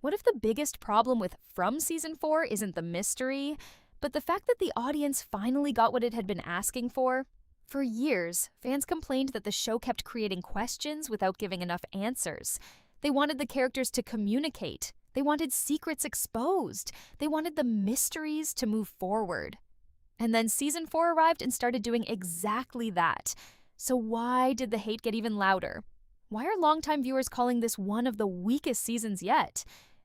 What if the biggest problem with From Season 4 isn't the mystery, but the fact that the audience finally got what it had been asking for? For years, fans complained that the show kept creating questions without giving enough answers. They wanted the characters to communicate. They wanted secrets exposed. They wanted the mysteries to move forward. And then Season 4 arrived and started doing exactly that. So why did the hate get even louder? Why are longtime viewers calling this one of the weakest seasons yet?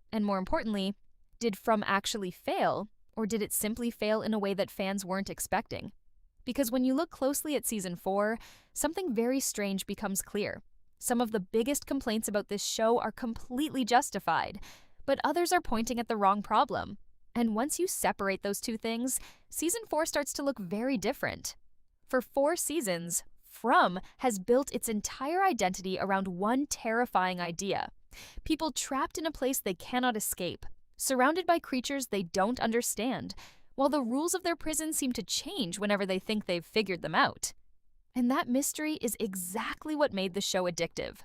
And more importantly, did From actually fail, or did it simply fail in a way that fans weren't expecting? Because when you look closely at Season 4, something very strange becomes clear. Some of the biggest complaints about this show are completely justified, but others are pointing at the wrong problem. And once you separate those two things, Season 4 starts to look very different. For 4 seasons, From has built its entire identity around one terrifying idea. People trapped in a place they cannot escape, surrounded by creatures they don't understand, while the rules of their prison seem to change whenever they think they've figured them out. And that mystery is exactly what made the show addictive.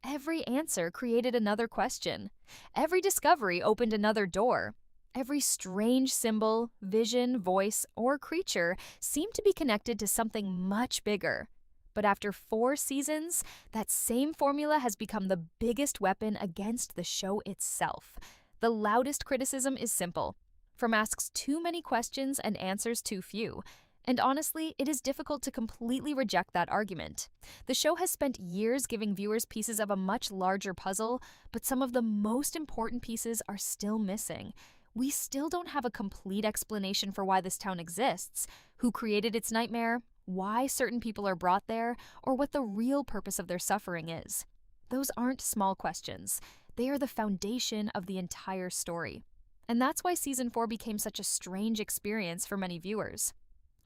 Every answer created another question. Every discovery opened another door. Every strange symbol, vision, voice, or creature seemed to be connected to something much bigger. But after 4 seasons, that same formula has become the biggest weapon against the show itself. The loudest criticism is simple. From asks too many questions and answers too few. And honestly, it is difficult to completely reject that argument. The show has spent years giving viewers pieces of a much larger puzzle, but some of the most important pieces are still missing. We still don't have a complete explanation for why this town exists, who created its nightmare, why certain people are brought there, or what the real purpose of their suffering is. Those aren't small questions. They are the foundation of the entire story. And that's why Season 4 became such a strange experience for many viewers.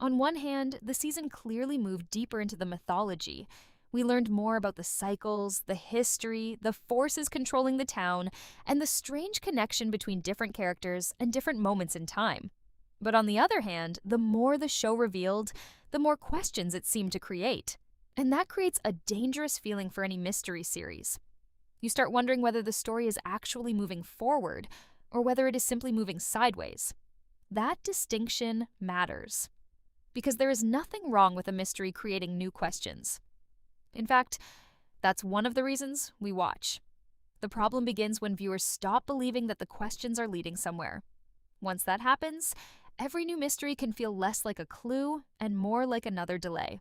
On one hand, the season clearly moved deeper into the mythology. We learned more about the cycles, the history, the forces controlling the town, and the strange connection between different characters and different moments in time. But on the other hand, the more the show revealed, the more questions it seemed to create. And that creates a dangerous feeling for any mystery series. You start wondering whether the story is actually moving forward, or whether it is simply moving sideways. That distinction matters. Because there is nothing wrong with a mystery creating new questions. In fact, that's one of the reasons we watch. The problem begins when viewers stop believing that the questions are leading somewhere. Once that happens, every new mystery can feel less like a clue and more like another delay.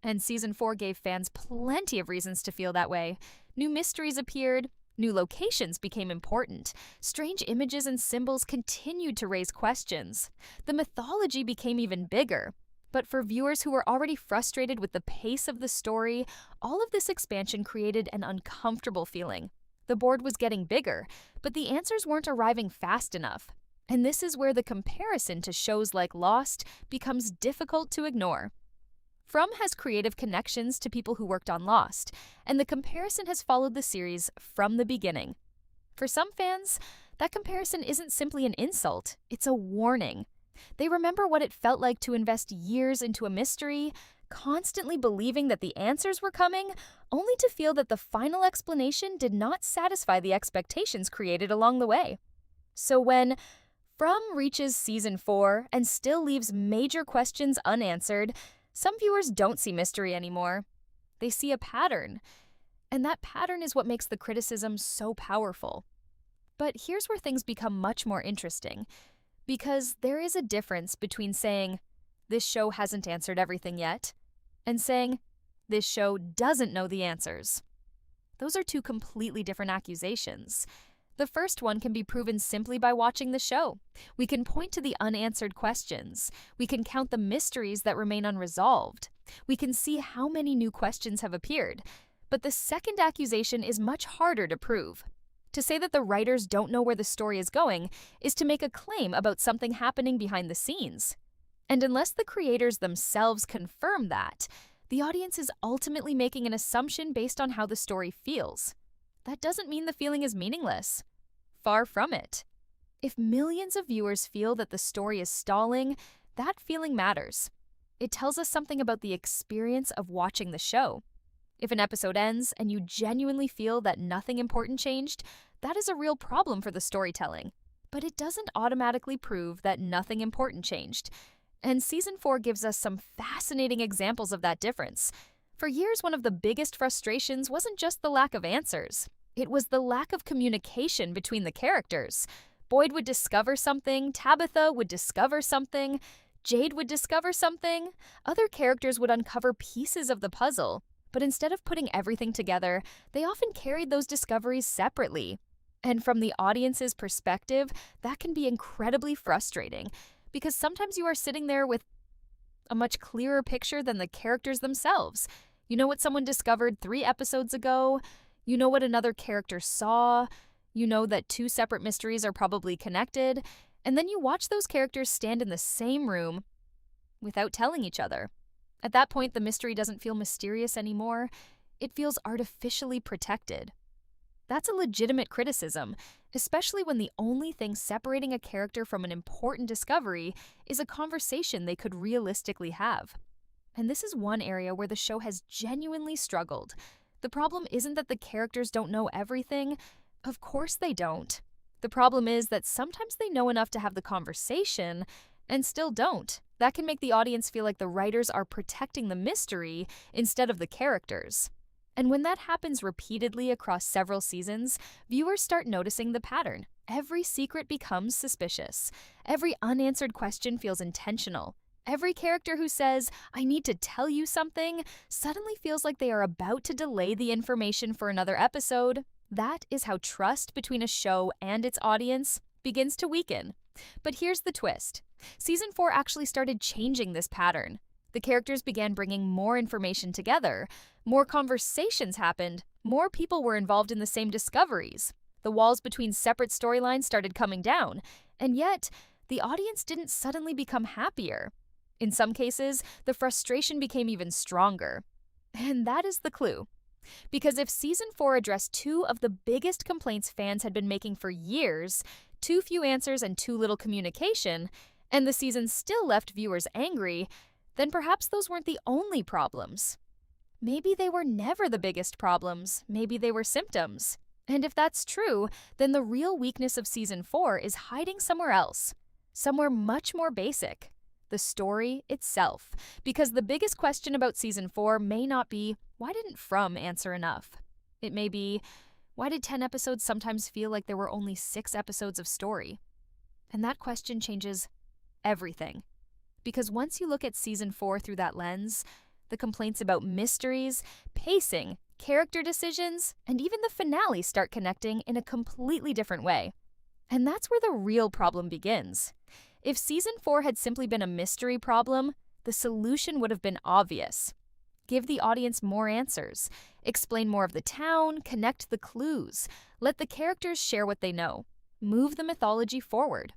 And Season 4 gave fans plenty of reasons to feel that way. New mysteries appeared, new locations became important, strange images and symbols continued to raise questions. The mythology became even bigger. But for viewers who were already frustrated with the pace of the story, all of this expansion created an uncomfortable feeling. The board was getting bigger, but the answers weren't arriving fast enough. And this is where the comparison to shows like Lost becomes difficult to ignore. From has creative connections to people who worked on Lost, and the comparison has followed the series from the beginning. For some fans, that comparison isn't simply an insult, it's a warning. They remember what it felt like to invest years into a mystery, constantly believing that the answers were coming, only to feel that the final explanation did not satisfy the expectations created along the way. So when From reaches Season 4 and still leaves major questions unanswered, some viewers don't see mystery anymore. They see a pattern. And that pattern is what makes the criticism so powerful. But here's where things become much more interesting. Because there is a difference between saying, this show hasn't answered everything yet, and saying, this show doesn't know the answers. Those are two completely different accusations. The first one can be proven simply by watching the show. We can point to the unanswered questions. We can count the mysteries that remain unresolved. We can see how many new questions have appeared. But the second accusation is much harder to prove. To say that the writers don't know where the story is going is to make a claim about something happening behind the scenes. And unless the creators themselves confirm that, the audience is ultimately making an assumption based on how the story feels. That doesn't mean the feeling is meaningless. Far from it. If millions of viewers feel that the story is stalling, that feeling matters. It tells us something about the experience of watching the show. If an episode ends and you genuinely feel that nothing important changed, That is a real problem for the storytelling. But it doesn't automatically prove that nothing important changed. And Season 4 gives us some fascinating examples of that difference. For years, one of the biggest frustrations wasn't just the lack of answers. It was the lack of communication between the characters. Boyd would discover something, Tabitha would discover something, Jade would discover something. Other characters would uncover pieces of the puzzle. But instead of putting everything together, they often carried those discoveries separately. And from the audience's perspective, that can be incredibly frustrating, because sometimes you are sitting there with a much clearer picture than the characters themselves. You know what someone discovered 3 episodes ago. You know what another character saw. You know that 2 separate mysteries are probably connected. And then you watch those characters stand in the same room without telling each other. At that point, the mystery doesn't feel mysterious anymore. It feels artificially protected. That's a legitimate criticism, especially when the only thing separating a character from an important discovery is a conversation they could realistically have. And this is one area where the show has genuinely struggled. The problem isn't that the characters don't know everything. Of course they don't. The problem is that sometimes they know enough to have the conversation and still don't. That can make the audience feel like the writers are protecting the mystery instead of the characters. And when that happens repeatedly across several seasons, viewers start noticing the pattern. Every secret becomes suspicious. Every unanswered question feels intentional. Every character who says, "I need to tell you something," suddenly feels like they are about to delay the information for another episode. That is how trust between a show and its audience begins to weaken. But here's the twist. Season 4 actually started changing this pattern. The characters began bringing more information together. More conversations happened. More people were involved in the same discoveries. The walls between separate storylines started coming down. And yet, the audience didn't suddenly become happier. In some cases, the frustration became even stronger. And that is the clue. Because if Season 4 addressed 2 of the biggest complaints fans had been making for years, too few answers and too little communication, and the season still left viewers angry, then perhaps those weren't the only problems. Maybe they were never the biggest problems. Maybe they were symptoms. And if that's true, then the real weakness of Season 4 is hiding somewhere else. Somewhere much more basic. The story itself. Because the biggest question about Season 4 may not be, why didn't From answer enough? It may be, why did 10 episodes sometimes feel like there were only 6 episodes of story? And that question changes everything. Because once you look at Season 4 through that lens, the complaints about mysteries, pacing, character decisions, and even the finale start connecting in a completely different way. And that's where the real problem begins. If Season 4 had simply been a mystery problem, the solution would have been obvious. Give the audience more answers, explain more of the town, connect the clues, let the characters share what they know, move the mythology forward.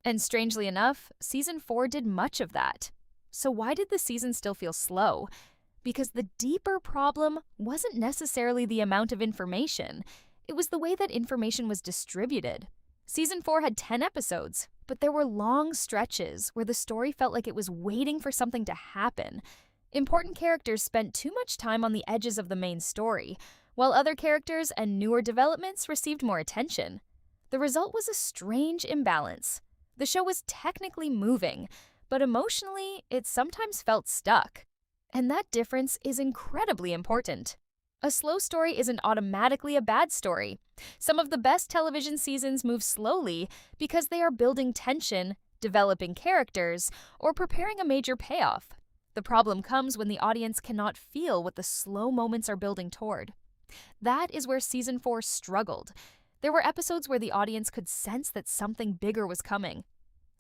And strangely enough, Season 4 did much of that. So why did the season still feel slow? Because the deeper problem wasn't necessarily the amount of information. It was the way that information was distributed. Season 4 had 10 episodes, but there were long stretches where the story felt like it was waiting for something to happen. Important characters spent too much time on the edges of the main story, while other characters and newer developments received more attention. The result was a strange imbalance. The show was technically moving, but emotionally, it sometimes felt stuck. And that difference is incredibly important. A slow story isn't automatically a bad story. Some of the best television seasons move slowly because they are building tension, developing characters, or preparing a major payoff. The problem comes when the audience cannot feel what the slow moments are building toward. That is where Season 4 struggled. There were episodes where the audience could sense that something bigger was coming.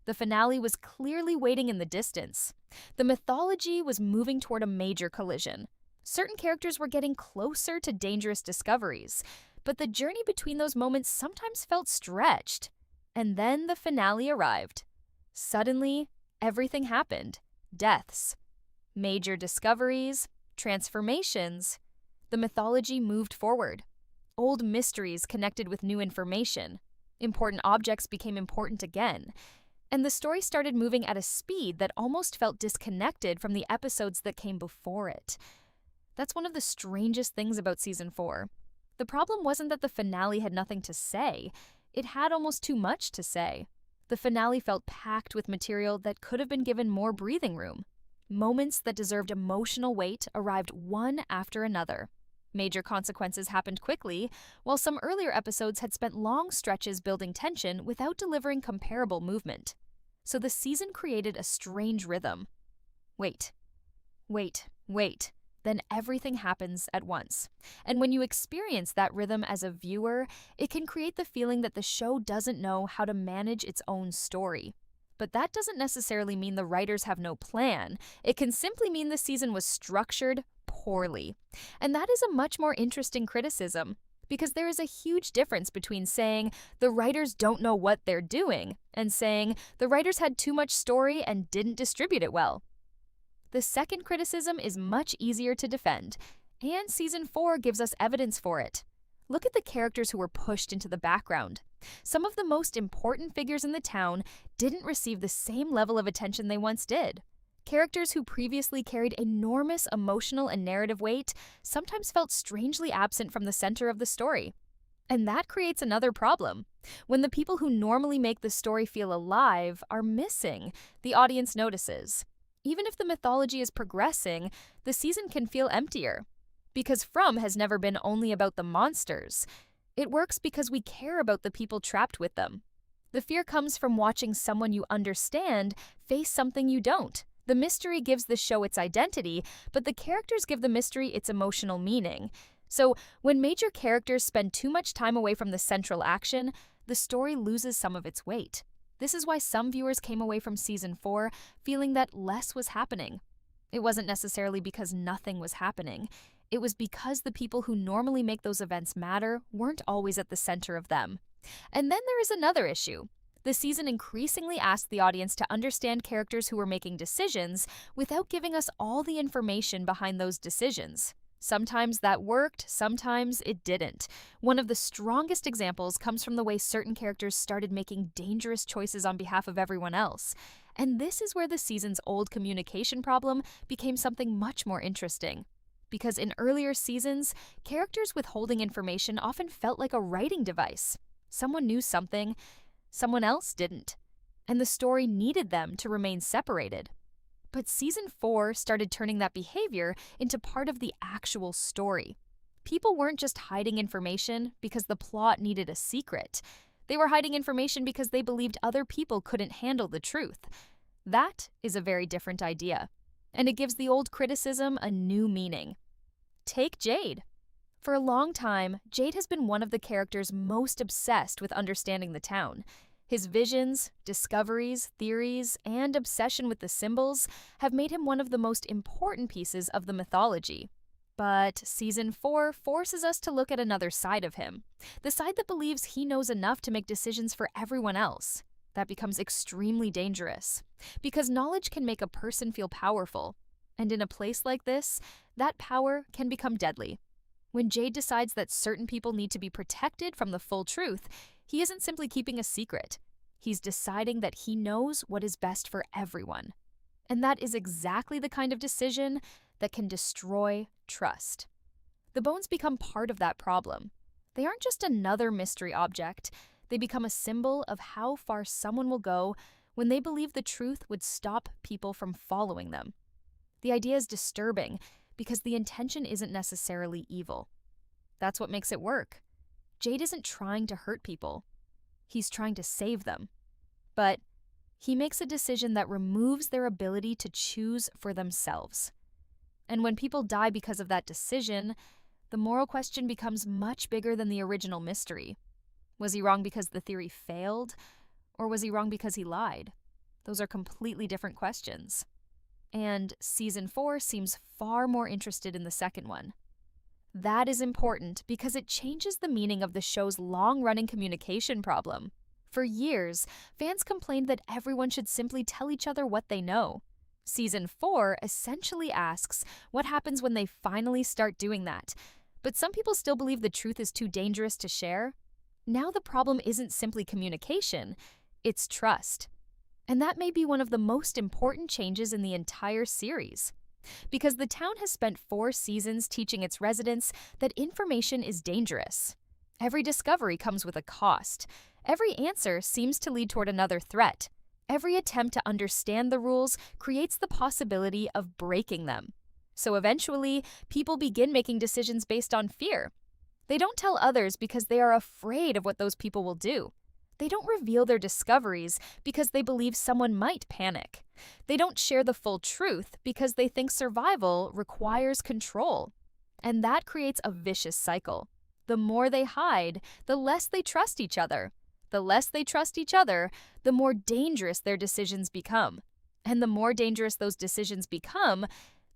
The finale was clearly waiting in the distance. The mythology was moving toward a major collision. Certain characters were getting closer to dangerous discoveries, but the journey between those moments sometimes felt stretched. And then the finale arrived. Suddenly, everything happened. Deaths, major discoveries, transformations. The mythology moved forward. Old mysteries connected with new information. Important objects became important again. And the story started moving at a speed that almost felt disconnected from the episodes that came before it. That's one of the strangest things about Season 4. The problem wasn't that the finale had nothing to say, it had almost too much to say. The finale felt packed with material that could have been given more breathing room. Moments that deserved emotional weight arrived one after another. Major consequences happened quickly, while some earlier episodes had spent long stretches building tension without delivering comparable movement. So the season created a strange rhythm. Wait, wait, wait. Then everything happens at once. And when you experience that rhythm as a viewer, it can create the feeling that the show doesn't know how to manage its own story. But that doesn't necessarily mean the writers have no plan. It can simply mean the season was structured poorly. And that is a much more interesting criticism, because there is a huge difference between saying the writers don't know what they're doing and saying the writers had too much story and didn't distribute it well. The second criticism is much easier to defend, and Season 4 gives us evidence for it. Look at the characters who were pushed into the background. Some of the most important figures in the town didn't receive the same level of attention they once did. Characters who previously carried enormous emotional and narrative weight sometimes felt strangely absent from the center of the story. And that creates another problem. When the people who normally make the story feel alive are missing, the audience notices. Even if the mythology is progressing, the season can feel emptier. Because From has never been only about the monsters. It works because we care about the people trapped with them. The fear comes from watching someone you understand face something you don't. The mystery gives the show its identity, but the characters give the mystery its emotional meaning. So, when major characters spend too much time away from the central action, the story loses some of its weight. This is why some viewers came away from Season 4 feeling that less was happening. It wasn't necessarily because nothing was happening. It was because the people who normally make those events matter weren't always at the center of them. And then there is another issue. The season increasingly asked the audience to understand characters who were making decisions without giving us all the information behind those decisions. Sometimes that worked, sometimes it didn't. One of the strongest examples comes from the way certain characters started making dangerous choices on behalf of everyone else. And this is where the season's old communication problem became something much more interesting. Because in earlier seasons, characters withholding information often felt like a writing device. Someone knew something, someone else didn't. And the story needed them to remain separated. But Season 4 started turning that behavior into part of the actual story. People weren't just hiding information because the plot needed a secret. They were hiding information because they believed other people couldn't handle the truth. That is a very different idea, and it gives the old criticism a new meaning. Take Jade. For a long time, Jade has been one of the characters most obsessed with understanding the town. His visions, discoveries, theories, and obsession with the symbols have made him one of the most important pieces of the mythology. But Season 4 forces us to look at another side of him, the side that believes he knows enough to make decisions for everyone else. That becomes extremely dangerous, because knowledge can make a person feel powerful, and in a place like this, that power can become deadly. When Jade decides that certain people need to be protected from the full truth, he isn't simply keeping a secret. He's deciding that he knows what is best for everyone. And that is exactly the kind of decision that can destroy trust. The bones become part of that problem. They aren't just another mystery object. They become a symbol of how far someone will go when they believe the truth would stop people from following them. The idea is disturbing because the intention isn't necessarily evil. That's what makes it work. Jade isn't trying to hurt people. He's trying to save them. But he makes a decision that removes their ability to choose for themselves. And when people die because of that decision, the moral question becomes much bigger than the original mystery. Was he wrong because the theory failed? Or was he wrong because he lied? Those are completely different questions. And Season 4 seems far more interested in the second one. That is important because it changes the meaning of the show's long-running communication problem. For years, fans complained that everyone should simply tell each other what they know. Season 4 essentially asks what happens when they finally start doing that. But some people still believe the truth is too dangerous to share. Now the problem isn't simply communication, it's trust. And that may be one of the most important changes in the entire series. Because the town has spent 4 seasons teaching its residents that information is dangerous. Every discovery comes with a cost. Every answer seems to lead toward another threat. Every attempt to understand the rules creates the possibility of breaking them. So eventually, people begin making decisions based on fear. They don't tell others because they are afraid of what those people will do. They don't reveal their discoveries because they believe someone might panic. They don't share the full truth because they think survival requires control. And that creates a vicious cycle. The more they hide, the less they trust each other. The less they trust each other, the more dangerous their decisions become. And the more dangerous those decisions become,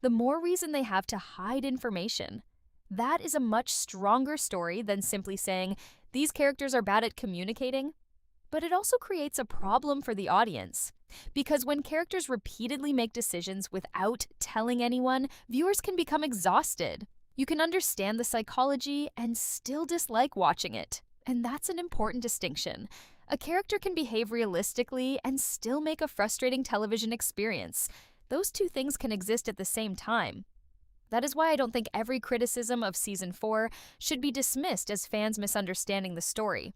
the more reason they have to hide information. That is a much stronger story than simply saying, these characters are bad at communicating. But it also creates a problem for the audience. Because when characters repeatedly make decisions without telling anyone, viewers can become exhausted. You can understand the psychology and still dislike watching it. And that's an important distinction. A character can behave realistically and still make a frustrating television experience. Those two things can exist at the same time. That is why I don't think every criticism of Season 4 should be dismissed as fans misunderstanding the story.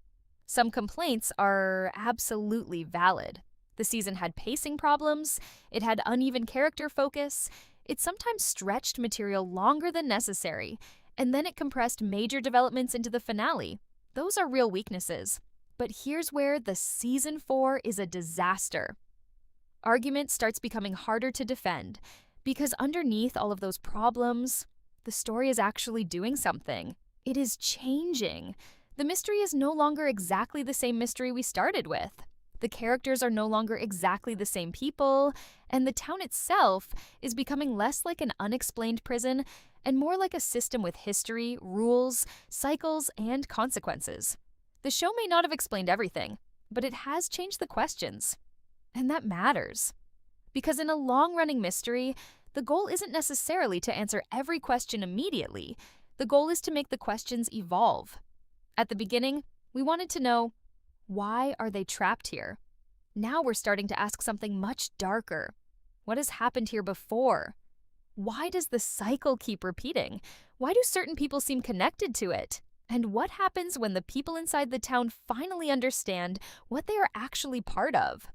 Some complaints are absolutely valid. The season had pacing problems, it had uneven character focus, it sometimes stretched material longer than necessary, and then it compressed major developments into the finale. Those are real weaknesses. But here's where the Season 4 is a disaster. Argument starts becoming harder to defend, because underneath all of those problems, the story is actually doing something. It is changing. The mystery is no longer exactly the same mystery we started with. The characters are no longer exactly the same people, and the town itself is becoming less like an unexplained prison and more like a system with history, rules, cycles, and consequences. The show may not have explained everything, but it has changed the questions. And that matters. Because in a long-running mystery, the goal isn't necessarily to answer every question immediately. The goal is to make the questions evolve. At the beginning, we wanted to know, why are they trapped here? Now we're starting to ask something much darker. What has happened here before? Why does the cycle keep repeating? Why do certain people seem connected to it? And what happens when the people inside the town finally understand what they are actually part of?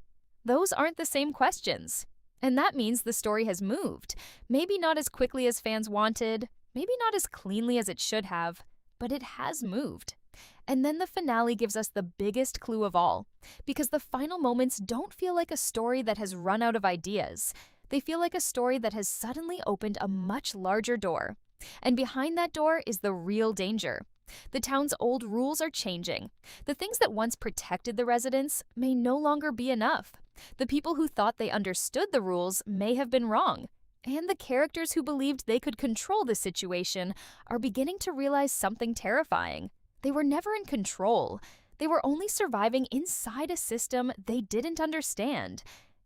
Those aren't the same questions. And that means the story has moved. Maybe not as quickly as fans wanted, maybe not as cleanly as it should have, but it has moved. And then the finale gives us the biggest clue of all, because the final moments don't feel like a story that has run out of ideas. They feel like a story that has suddenly opened a much larger door. And behind that door is the real danger. The town's old rules are changing. The things that once protected the residents may no longer be enough. The people who thought they understood the rules may have been wrong. And the characters who believed they could control the situation are beginning to realize something terrifying. They were never in control. They were only surviving inside a system they didn't understand.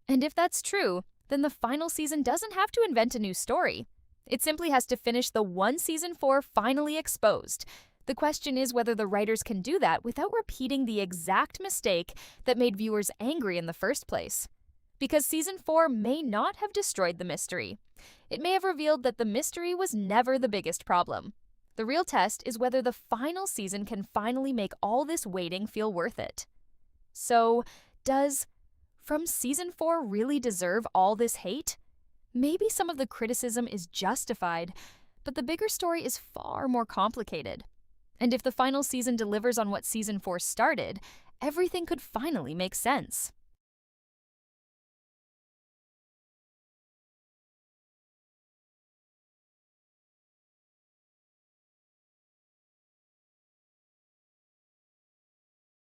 And if that's true, then the final season doesn't have to invent a new story. It simply has to finish the one Season 4 finally exposed. The question is whether the writers can do that without repeating the exact mistake that made viewers angry in the first place. Because Season 4 may not have destroyed the mystery. It may have revealed that the mystery was never the biggest problem. The real test is whether the final season can finally make all this waiting feel worth it. So, does From Season 4 really deserve all this hate? Maybe some of the criticism is justified, but the bigger story is far more complicated. And if the final season delivers on what Season 4 started, everything could finally make sense.